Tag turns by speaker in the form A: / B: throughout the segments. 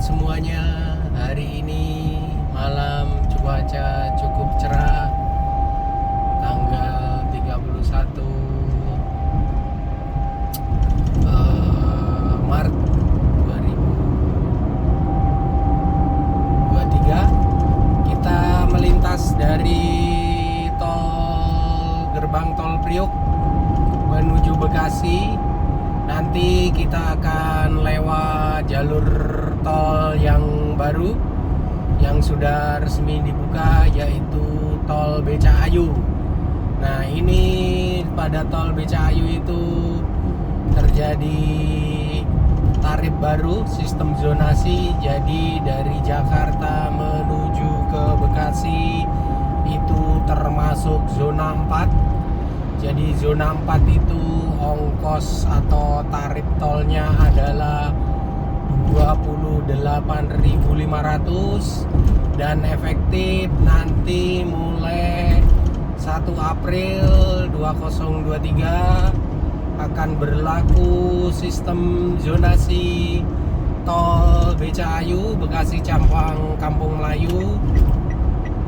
A: buat semuanya. Hari ini malam cuaca cukup cerah. Tanggal 31 Maret 2023. Kita melintas dari gerbang tol Priok menuju Bekasi. Nanti kita akan lewat jalur tol yang baru yang sudah resmi dibuka, yaitu tol Becakayu. Nah, ini pada tol Becakayu itu terjadi tarif baru, sistem zonasi. Jadi dari Jakarta menuju ke Bekasi itu termasuk zona 4. Jadi zona 4 itu ongkos atau tarif tolnya adalah 28.500 dan efektif nanti mulai 1 April 2023 akan berlaku sistem zonasi tol Becakayu Bekasi Campang Kampung Melayu,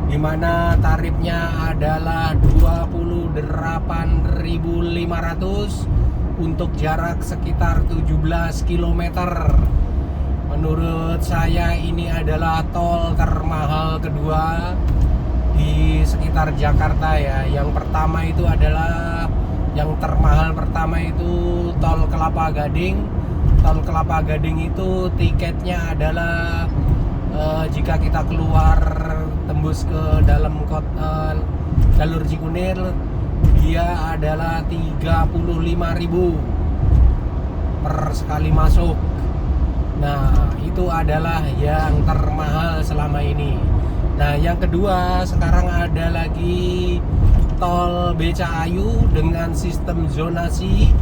A: di mana tarifnya adalah 28.500 untuk jarak sekitar 17 km. Menurut saya ini adalah tol termahal kedua di sekitar Jakarta ya. Yang pertama itu adalah yang termahal pertama itu tol Kelapa Gading. Tol Kelapa Gading itu tiketnya adalah jika kita keluar tembus ke dalam kota jalur Cikunir, dia adalah 35.000 per sekali masuk. Nah, itu adalah yang termahal selama ini. Nah, yang kedua sekarang ada lagi tol Becakayu dengan sistem zonasi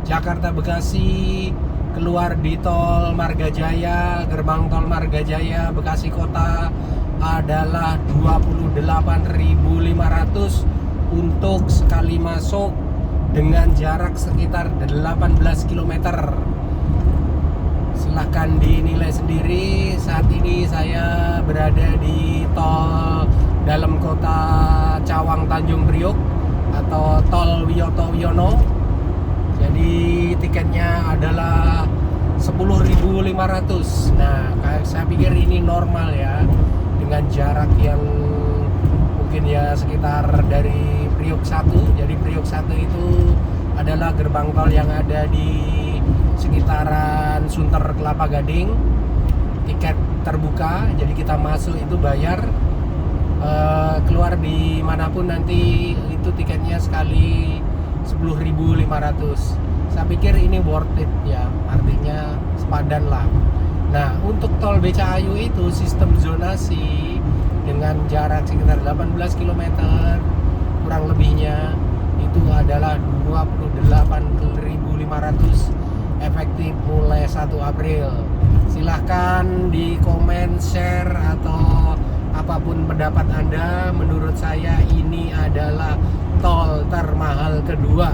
A: Jakarta Bekasi, keluar di tol Margajaya, gerbang tol Margajaya Bekasi Kota adalah 28.500 untuk sekali masuk dengan jarak sekitar 18 km. Silahkan dinilai sendiri. Saat ini saya berada di tol dalam kota Cawang Tanjung Priok atau tol Wiyoto Wiono. Jadi tiketnya adalah 10.500. Nah, saya pikir ini normal ya, dengan jarak yang mungkin ya sekitar dari Priok 1. Jadi Priok 1 itu adalah gerbang tol yang ada di sekitaran Sunter Kelapa Gading. Tiket terbuka, jadi kita masuk itu bayar, keluar di manapun nanti itu tiketnya sekali 10.500. Saya pikir ini worth it ya, artinya sepadan lah. Nah, untuk tol Becakayu itu sistem zonasi dengan jarak sekitar 18 km kurang lebihnya itu adalah 28.500 efektif mulai 1 April. Silahkan di komen, share atau apapun pendapat Anda. Menurut saya ini adalah tol termahal kedua.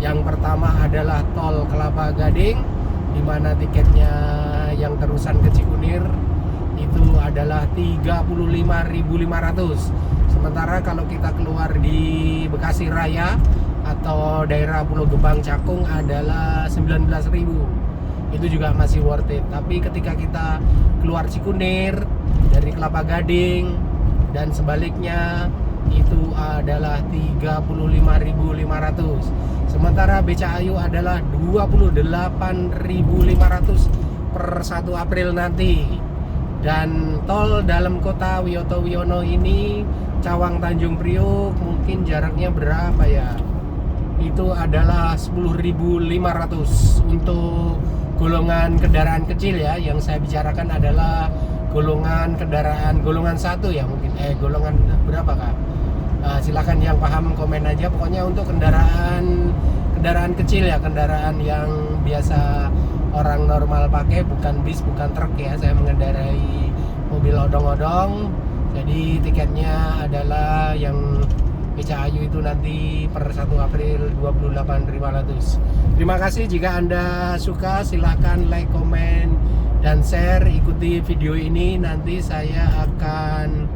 A: Yang pertama adalah tol Kelapa Gading, di mana tiketnya yang terusan ke Cikunir itu adalah 35.500. Sementara kalau kita keluar di Bekasi Raya atau daerah Pulau Gebang Cakung adalah 19.000. Itu juga masih worth it. Tapi ketika kita keluar Cikunir dari Kelapa Gading dan sebaliknya itu adalah 35.500. Sementara Becakayu adalah 28.500 per 1 April nanti. Dan tol dalam kota Wiyoto Wiono ini Cawang Tanjung Priok mungkin jaraknya berapa ya? Itu adalah 10.500 untuk golongan kendaraan kecil ya. Yang saya bicarakan adalah golongan kendaraan golongan 1 ya mungkin. Golongan berapa Kak? Silakan yang paham komen aja. Pokoknya untuk kendaraan kecil ya, kendaraan yang biasa orang normal pakai, bukan bis, bukan truk ya. Saya mengendarai mobil odong-odong. Jadi tiketnya adalah yang Becakayu itu nanti per 1 April 28.500. Terima kasih. Jika Anda suka silahkan like, komen, dan share. Ikuti video ini, nanti saya akan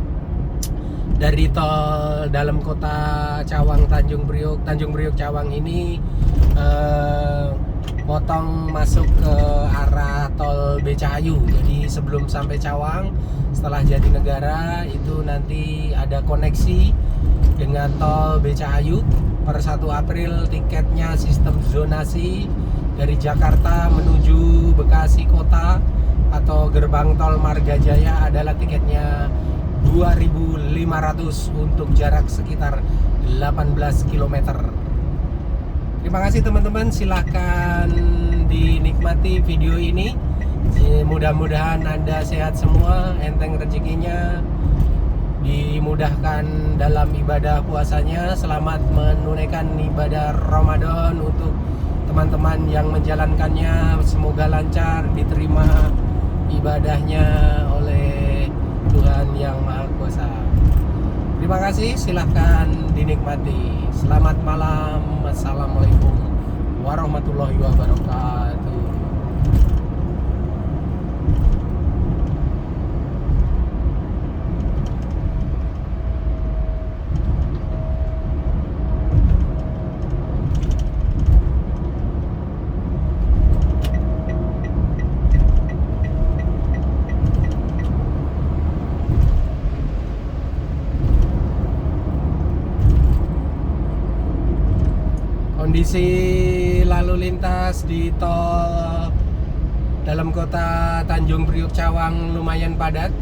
A: dari tol dalam kota Cawang Tanjung Priok Cawang ini potong masuk ke arah tol Becahayu. Jadi sebelum sampai Cawang, setelah Jatinegara itu nanti ada koneksi dengan tol Becahayu. Per 1 April tiketnya sistem zonasi dari Jakarta menuju Bekasi kota atau gerbang tol Margajaya adalah tiketnya 2.500 untuk jarak sekitar 18 km. Terima kasih teman-teman, silahkan dinikmati video ini. Mudah-mudahan Anda sehat semua, enteng rezekinya, dimudahkan dalam ibadah puasanya. Selamat menunaikan ibadah Ramadan untuk teman-teman yang menjalankannya. Semoga lancar, diterima ibadahnya oleh Tuhan Yang Maha Kuasa. Terima kasih, silahkan dinikmati. Selamat malam. Assalamualaikum warahmatullahi wabarakatuh. Kondisi lalu lintas di tol dalam kota Tanjung Priok Cawang lumayan padat.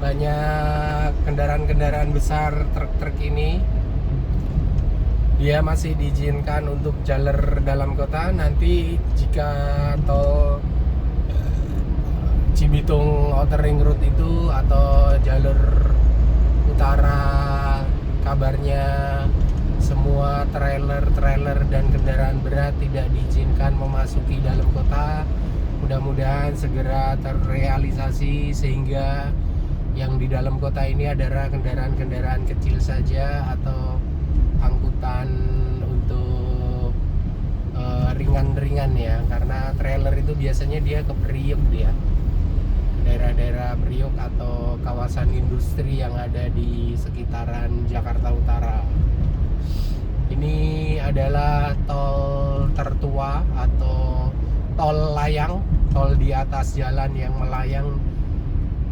A: Banyak kendaraan-kendaraan besar, truk-truk ini. Dia masih diizinkan untuk jalur dalam kota. Nanti jika tol Cibitung Outer Ring Road itu atau jalur utara, kabarnya semua trailer dan kendaraan berat tidak diizinkan memasuki dalam kota. Mudah-mudahan segera terrealisasi sehingga yang di dalam kota ini adalah kendaraan-kendaraan kecil saja atau angkutan untuk ringan-ringan ya, karena trailer itu biasanya dia ke Priok, dia daerah-daerah Priok atau kawasan industri yang ada di sekitaran Jakarta Utara. Ini adalah tol tertua atau tol layang, tol di atas jalan yang melayang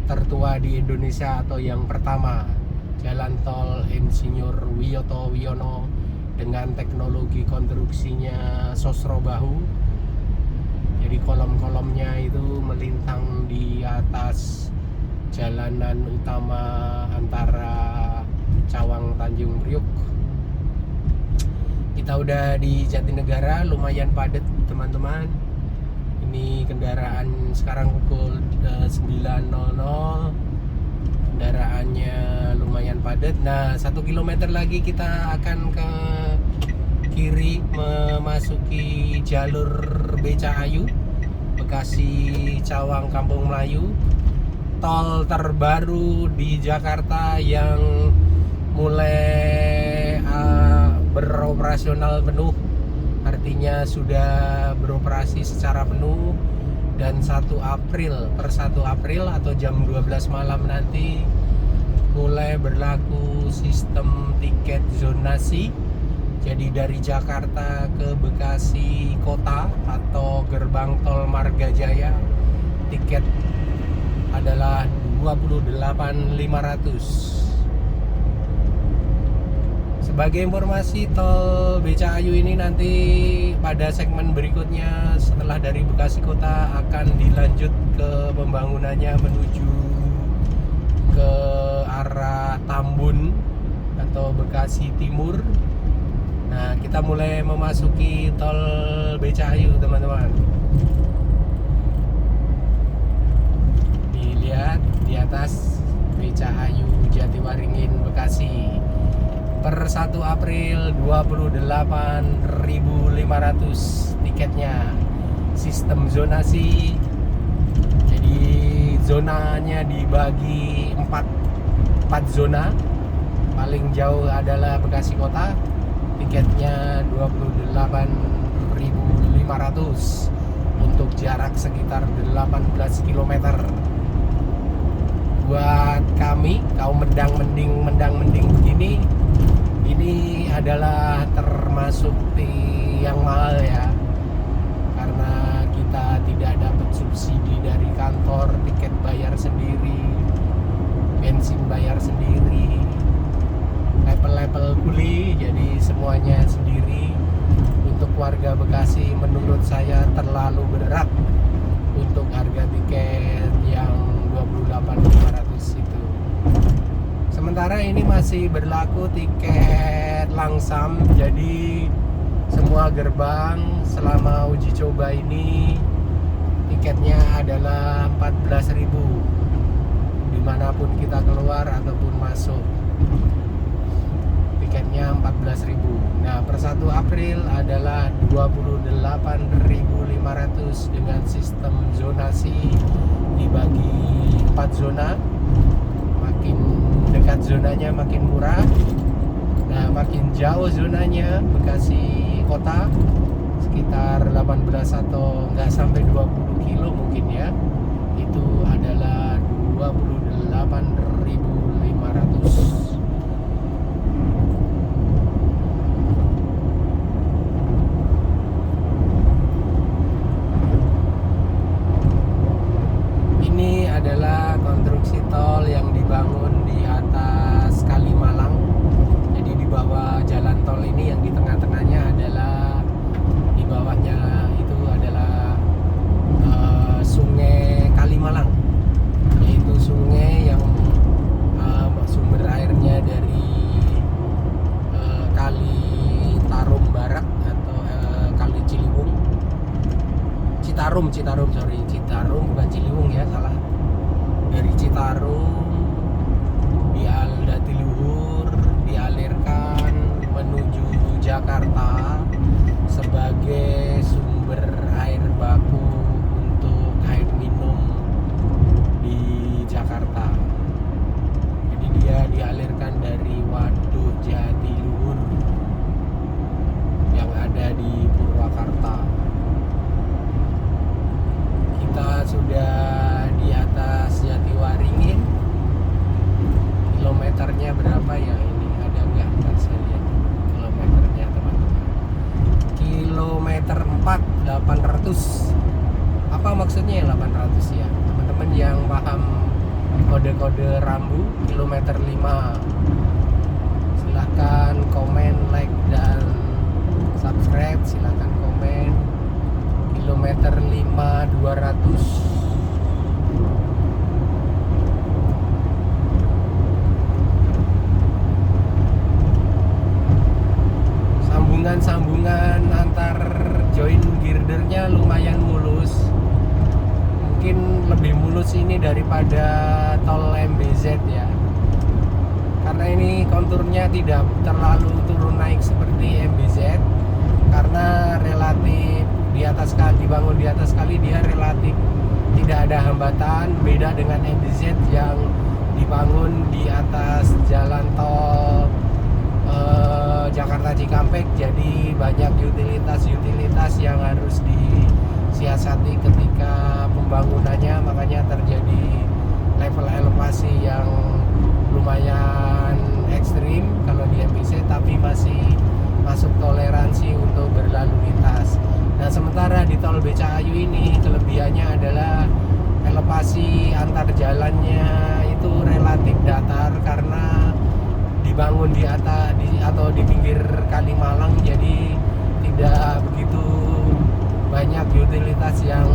A: tertua di Indonesia atau yang pertama. Jalan tol Insinyur Wiyoto Wiono dengan teknologi konstruksinya sosro bahu. Jadi kolom-kolomnya itu melintang di atas jalanan utama antara Cawang Tanjung Priok. Kita udah di Jatinegara, lumayan padat teman-teman. Ini kendaraan sekarang pukul 9.00. Kendaraannya lumayan padat. Nah, 1 km lagi kita akan ke kiri memasuki jalur Becahayu, Bekasi Cawang Kampung Melayu. Tol terbaru di Jakarta yang mulai beroperasional penuh, artinya sudah beroperasi secara penuh, dan 1 April per 1 April atau jam 12 malam nanti mulai berlaku sistem tiket zonasi. Jadi dari Jakarta ke Bekasi kota atau gerbang tol Margajaya, tiket adalah 28.500. Sebagai informasi, tol Becahayu ini nanti pada segmen berikutnya setelah dari Bekasi kota akan dilanjut ke pembangunannya menuju ke arah Tambun atau Bekasi Timur. Nah, kita mulai memasuki tol Becahayu teman-teman. Dilihat di atas Becahayu Jatiwaringin Bekasi. Per 1 April 28.500 tiketnya. Sistem zonasi. Jadi zonanya dibagi 4 zona. Paling jauh adalah Bekasi kota. Tiketnya 28.500 untuk untuk jarak sekitar 18 km. Buat kami kaum mendang-mending begini, ini adalah termasuk yang mahal ya, karena kita tidak dapat subsidi dari kantor, tiket bayar sendiri, bensin bayar sendiri, level-level kuli, jadi semuanya sendiri. Untuk warga Bekasi menurut saya terlalu berat untuk harga tiket yang 28.500 itu. Sementara ini masih berlaku tiket langsam, jadi semua gerbang selama uji coba ini tiketnya adalah 14.000 dimanapun kita keluar ataupun masuk, tiketnya 14.000. Nah, per 1 April adalah 28.500 dengan sistem zonasi dibagi 4 zona. Makin dekat zonanya makin murah. Nah, makin jauh zonanya Bekasi kota sekitar 18 atau nggak sampai 20 kilo mungkin ya, itu adalah 28.500. Ini adalah konstruksi tol yang dibangun di atas Kalimalang. Jadi di bawah jalan tol ini, yang di tengah-tengahnya adalah, di bawahnya itu adalah Sungai Kalimalang, yaitu sungai yang sumber airnya dari Kali Tarum Barat atau Kali Ciliwung. Citarum bukan Ciliwung ya, salah. Dari Citarum Datiluhur dialirkan menuju Jakarta sebagai sumber air baku untuk air minum di Jakarta. Jadi dia dialirkan dari Waduk Jatiluhur yang ada di Purwakarta. Kita sudah di atas Jatiwaringin. Kilometernya berapa ya ini? Ada nggak? Ntar saya lihat kilometernya teman-teman. Kilometer 4 800. Apa maksudnya 800 ya? Teman-teman yang paham kode-kode rambu, kilometer 5, silahkan komen, like, dan subscribe. Silahkan komen. Kilometer 5 200. Sambungan antar join girdernya lumayan mulus, mungkin lebih mulus ini daripada tol MBZ ya, karena ini konturnya tidak terlalu turun naik seperti MBZ, karena relatif dibangun di atas kali, dia relatif tidak ada hambatan, beda dengan MBZ yang dibangun di atas jalan tol Jakarta Cikampek. Jadi banyak utilitas yang harus disiasati ketika pembangunannya, makanya terjadi level elevasi yang lumayan ekstrim kalau di MBZ, tapi masih masuk toleransi untuk berlalu lintas. Nah, sementara di tol BCAyu ini kelebihannya adalah elevasi antar jalannya itu relatif datar karena dibangun di atas atau di pinggir Kalimalang, jadi tidak begitu banyak utilitas yang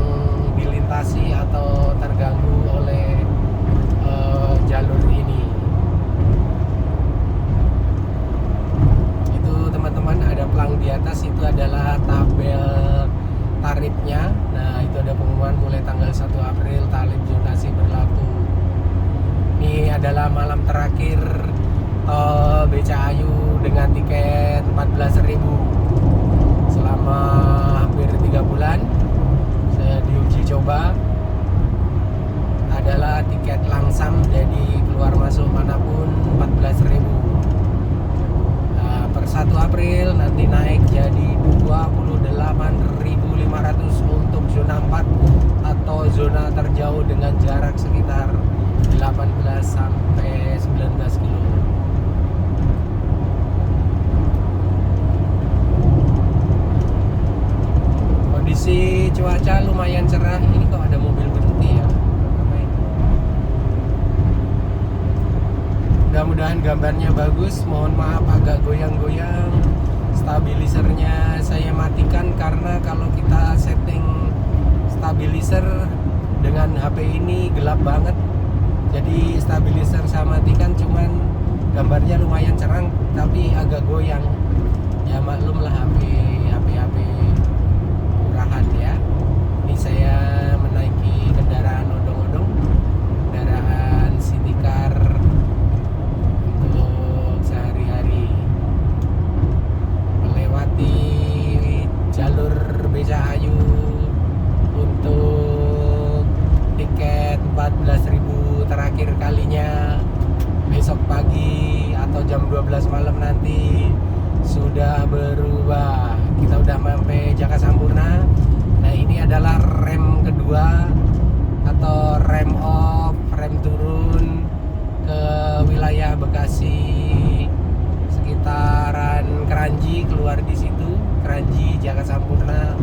A: dilintasi atau terganggu oleh jalur ini. Itu teman-teman, ada pelang di atas, itu adalah tabel tarifnya. Nah, itu ada pengumuman mulai tanggal 1 April tarif zonasi berlaku. Ini adalah malam terakhir tol BCAyu dengan tiket 14.000 selama hampir 3 bulan. Saya diuji coba adalah tiket langsam, jadi keluar masuk manapun 14.000. Nah, per 1 April nanti naik jadi 28.500 untuk zona 4 zona terjauh dengan jarak sekitar 18 sampai 19 kilo. Kondisi cuaca lumayan cerah. Ini kok ada mobil berhenti ya. Mudah-mudahan gambarnya bagus. Mohon maaf agak goyang-goyang. Stabilisernya saya matikan karena kalau kita setting stabilizer dengan HP ini gelap banget. Jadi stabilizer saya matikan, cuman gambarnya lumayan cerah tapi agak goyang. Ya maklumlah HP murahan ya. Ini saya menaiki kendaraan odong-odong, kendaraan city car untuk sehari-hari, melewati jalur Becahayu untuk tiket 14.000 terakhir kalinya. Besok pagi atau jam 12 malam nanti sudah berubah. Kita udah sampai Jaka Sampurna. Nah, ini adalah rem kedua atau rem off, rem turun ke wilayah Bekasi sekitaran Keranji, keluar di situ. Keranji, Jaka Sampurna,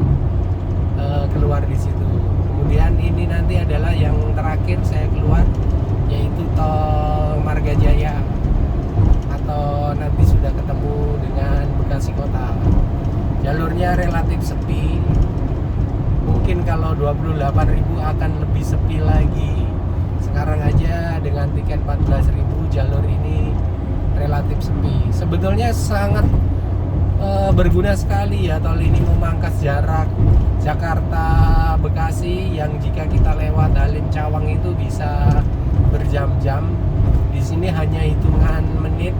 A: keluar di situ. Kemudian ini nanti adalah yang terakhir saya keluar, yaitu tol Marga Jaya, atau nanti sudah ketemu dengan Bekasi Kota. Jalurnya relatif sepi. Mungkin kalau 28.000 akan lebih sepi lagi. Sekarang aja dengan tiket 14.000 jalur ini relatif sepi. Sebetulnya sangat berguna sekali ya tol ini, memangkas jarak Jakarta Bekasi yang jika kita lewat Halim Cawang itu bisa berjam-jam. Di sini hanya hitungan menit.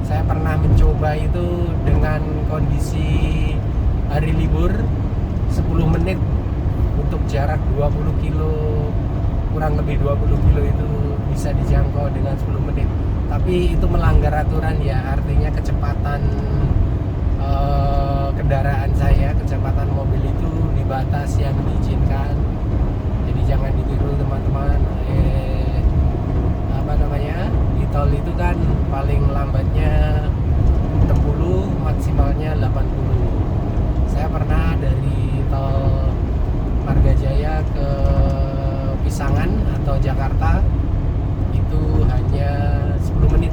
A: Saya pernah mencoba itu dengan kondisi hari libur, 10 menit untuk jarak 20 kilo, kurang lebih 20 kilo itu bisa dijangkau dengan 10 menit. Tapi itu melanggar aturan ya, artinya kecepatan kendaraan saya, kecepatan mobil itu di batas yang diizinkan. Jadi jangan ditiru teman-teman. Di tol itu kan paling lambatnya 60, maksimalnya 80. Saya pernah dari tol Marga Jaya ke Pisangan atau Jakarta itu hanya 10 menit.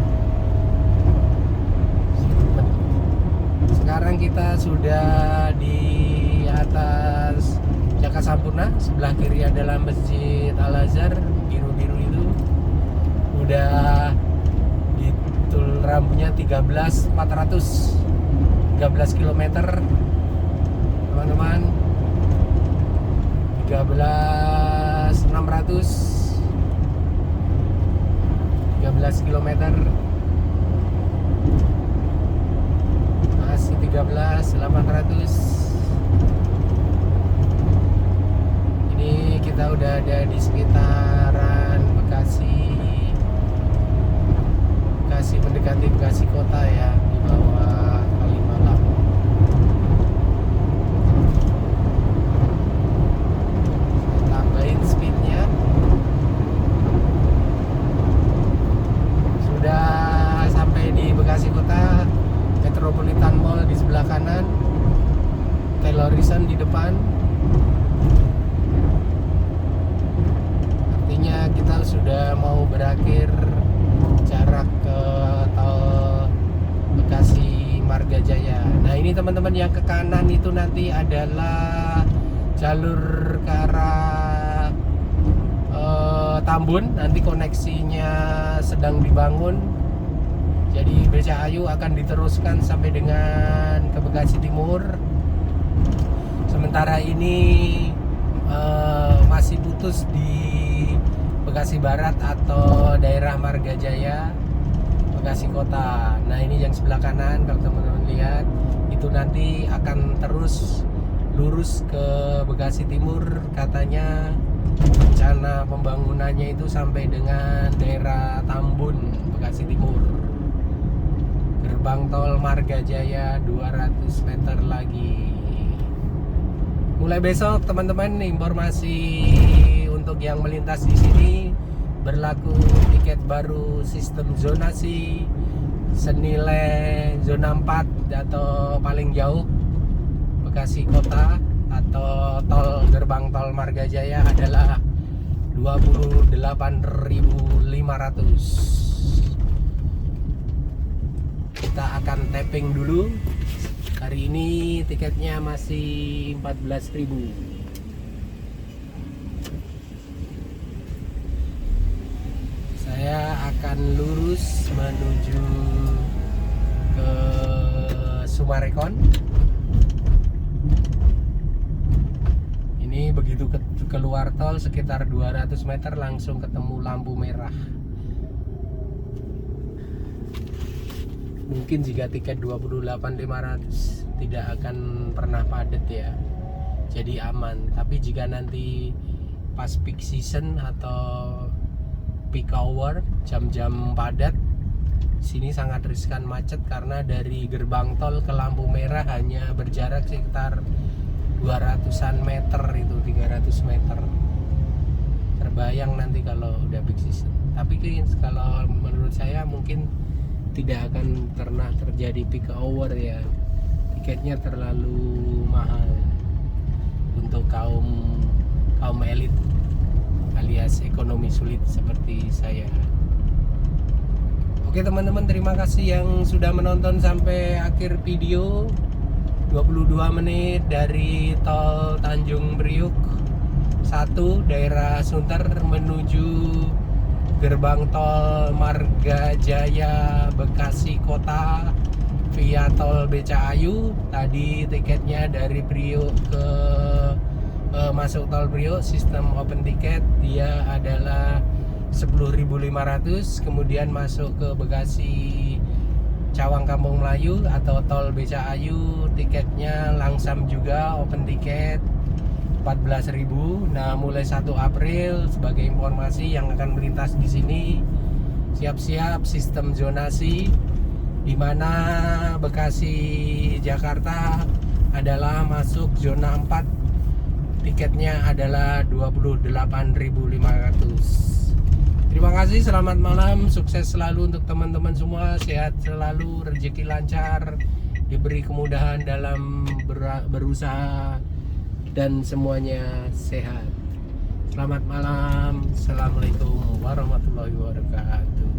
A: Sekarang kita sudah di atas Jaka Sampurna. Sebelah kiri adalah Masjid Al-Azhar, biru-biru itu. Udah di tol rambunya 13.400, 13 km teman-teman, 13.600, 13 km, masih 13.800. Ini kita udah ada di sekitaran Bekasi mendekati Bekasi Kota ya, di bawah Kalimalang. Saya tambahin speednya. Sudah sampai di Bekasi Kota, Metropolitan Mall di sebelah kanan, Taylorism di depan. Artinya kita sudah mau berakhir jarak ke tol Bekasi Marga Jaya. Nah, ini teman-teman yang ke kanan itu nanti adalah jalur ke arah Tambun. Nanti koneksinya sedang dibangun. Jadi Becahayu akan diteruskan sampai dengan ke Bekasi Timur. Sementara ini masih putus di Bekasi Barat atau daerah Marga Jaya, Bekasi Kota. Nah, ini yang sebelah kanan, kalau teman-teman lihat itu nanti akan terus lurus ke Bekasi Timur. Katanya rencana pembangunannya itu sampai dengan daerah Tambun, Bekasi Timur. Gerbang tol Marga Jaya 200 meter lagi. Mulai besok teman-teman, informasi untuk yang melintas di sini berlaku tiket baru sistem zonasi senilai zona 4 atau paling jauh Bekasi Kota atau gerbang tol Marga Jaya adalah 28.500. Kita akan tapping dulu. Hari ini tiketnya masih 14.000. Saya akan lurus menuju ke Sumarekon. Ini begitu keluar tol sekitar 200 meter langsung ketemu lampu merah. Mungkin jika tiket 28.500 tidak akan pernah padat ya, jadi aman. Tapi jika nanti pas peak season atau peak hour, jam-jam padat, sini sangat riskan macet karena dari gerbang tol ke lampu merah hanya berjarak sekitar 200-an meter, itu 300 meter. Terbayang nanti kalau udah peak season. Tapi kalau menurut saya mungkin tidak akan pernah terjadi peak hour ya. Tiketnya terlalu mahal untuk kaum elit alias ekonomi sulit seperti saya. Oke teman-teman, terima kasih yang sudah menonton sampai akhir video. 22 menit dari tol Tanjung Priuk 1 daerah Sunter menuju gerbang tol Marga Jaya Bekasi Kota via tol BCAyu. Tadi tiketnya dari Priuk ke masuk tol Priuk sistem open tiket dia adalah 10.500. Kemudian masuk ke Bekasi Cawang Kampung Melayu atau tol BCAyu tiketnya langsam juga open tiket 14.000. Nah, mulai 1 April sebagai informasi yang akan melintas di sini, siap-siap sistem zonasi di mana Bekasi Jakarta adalah masuk zona 4. Tiketnya adalah 28.500. Terima kasih, selamat malam, sukses selalu untuk teman-teman semua, sehat selalu, rezeki lancar, diberi kemudahan dalam berusaha dan semuanya sehat. Selamat malam. Assalamualaikum warahmatullahi wabarakatuh.